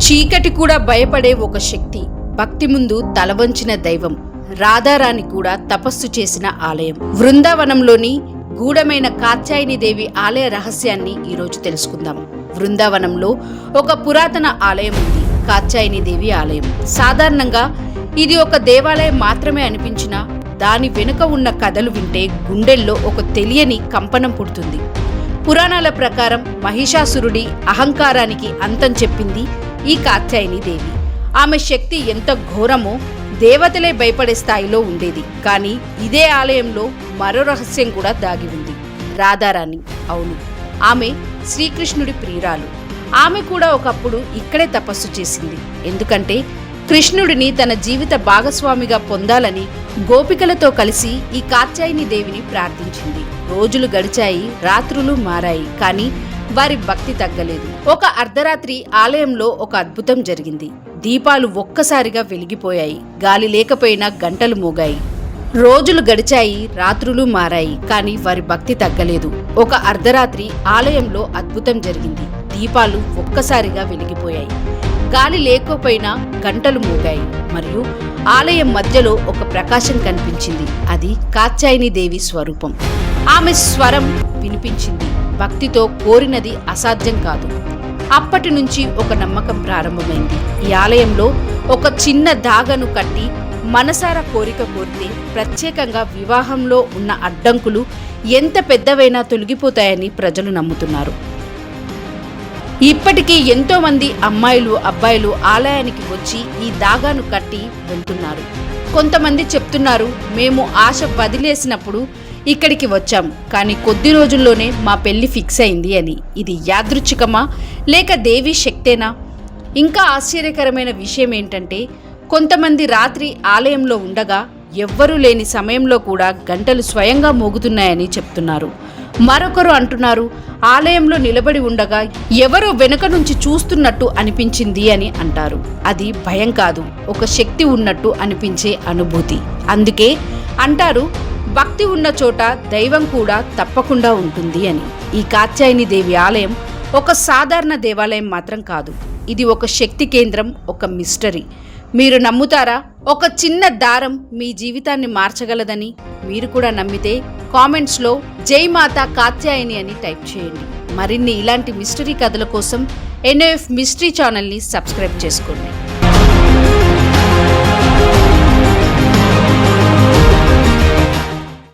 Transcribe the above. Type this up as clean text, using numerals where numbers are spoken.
చీకటి కూడా భయపడే ఒక శక్తి, భక్తి ముందు తలవంచిన దైవం, రాధారాణి కూడా తపస్సు చేసిన ఆలయం. బృందావనంలోని గూఢమైన కాత్యాయని దేవి ఆలయ రహస్యాన్ని ఈరోజు తెలుసుకుందాం. బృందావనంలో ఒక పురాతన ఆలయం ఉంది, కాత్యాయని దేవి ఆలయం. సాధారణంగా ఇది ఒక దేవాలయం మాత్రమే అనిపించినా దాని వెనుక ఉన్న కథలు వింటే గుండెల్లో ఒక తెలియని కంపనం పుడుతుంది. పురాణాల ప్రకారం మహిషాసురుడి అహంకారానికి అంతం చెప్పింది ఈ కాత్యాయని దేవి. ఆమె శక్తి ఎంత ఘోరమో దేవతలే భయపడే స్థాయిలో ఉండేది. కానీ ఇదే ఆలయంలో మరో రహస్యం కూడా దాగి ఉంది. రాధారాణి, అవును, ఆమె శ్రీకృష్ణుడి ప్రియురాలు. ఆమె కూడా ఒకప్పుడు ఇక్కడే తపస్సు చేసింది. ఎందుకంటే కృష్ణుడిని తన జీవిత భాగస్వామిగా పొందాలని గోపికలతో కలిసి ఈ కాత్యాయని దేవిని ప్రార్థించింది. రోజులు గడిచాయి, రాత్రులు మారాయి, కానీ వారి భక్తి తగ్గలేదు. ఒక అర్ధరాత్రి ఆలయంలో ఒక అద్భుతం జరిగింది. దీపాలు ఒక్కసారిగా వెలిగిపోయాయి, గాలి లేకపోయినా గంటలు మోగాయి. రోజులు గడిచాయి, రాత్రులు మారాయి, కానీ వారి భక్తి తగ్గలేదు. ఒక అర్ధరాత్రి ఆలయంలో అద్భుతం జరిగింది. దీపాలు ఒక్కసారిగా వెలిగిపోయాయి, గాలి లేకపోయినా గంటలు మోగాయి, మరియు ఆలయం మధ్యలో ఒక ప్రకాశం కనిపించింది. అది కాత్యాయని దేవి స్వరూపం. ఆమె స్వరం వినిపించింది, భక్తితో కోరినది అసాధ్యం కాదు. అప్పటి నుంచి ఒక నమ్మకం ప్రారంభమైంది. ఈ ఆలయంలో ఒక చిన్న దాగను కట్టి మనసారా కోరిక కోరితే ప్రత్యేకంగా వివాహంలో ఉన్న అడ్డంకులు ఎంత పెద్దవైనా తొలగిపోతాయని ప్రజలు నమ్ముతున్నారు. ఇప్పటికీ ఎంతో మంది అమ్మాయిలు, అబ్బాయిలు ఆలయానికి వచ్చి ఈ దాగాను కట్టి వెళ్తున్నారు. కొంతమంది చెప్తున్నారు, మేము ఆశ వదిలేసినప్పుడు ఇక్కడికి వచ్చాం, కానీ కొద్ది రోజుల్లోనే మా పెళ్లి ఫిక్స్ అయింది అని. ఇది యాదృచ్ఛికమా లేక దేవి శక్తేనా? ఇంకా ఆశ్చర్యకరమైన విషయం ఏంటంటే కొంతమంది రాత్రి ఆలయంలో ఉండగా ఎవ్వరూ లేని సమయంలో కూడా గంటలు స్వయంగా మోగుతున్నాయని చెప్తున్నారు. మరొకరు అంటున్నారు, ఆలయంలో నిలబడి ఉండగా ఎవరో వెనుక నుంచి చూస్తున్నట్టు అనిపించింది అని అంటారు. అది భయం కాదు, ఒక శక్తి ఉన్నట్టు అనిపించే అనుభూతి. అందుకే అంటారు, భక్తి ఉన్న చోట దైవం కూడా తప్పకుండా ఉంటుంది అని. ఈ కాత్యాయని దేవి ఆలయం ఒక సాధారణ దేవాలయం మాత్రం కాదు. ఇది ఒక శక్తి కేంద్రం, ఒక మిస్టరీ. మీరు నమ్ముతారా? ఒక చిన్న దారం మీ జీవితాన్ని మార్చగలదని. మీరు కూడా నమ్మితే కామెంట్స్లో జై మాతా కాత్యాయని అని టైప్ చేయండి. మరిన్ని ఇలాంటి మిస్టరీ కథల కోసం NOF మిస్టరీ ఛానల్ని సబ్స్క్రైబ్ చేసుకోండి.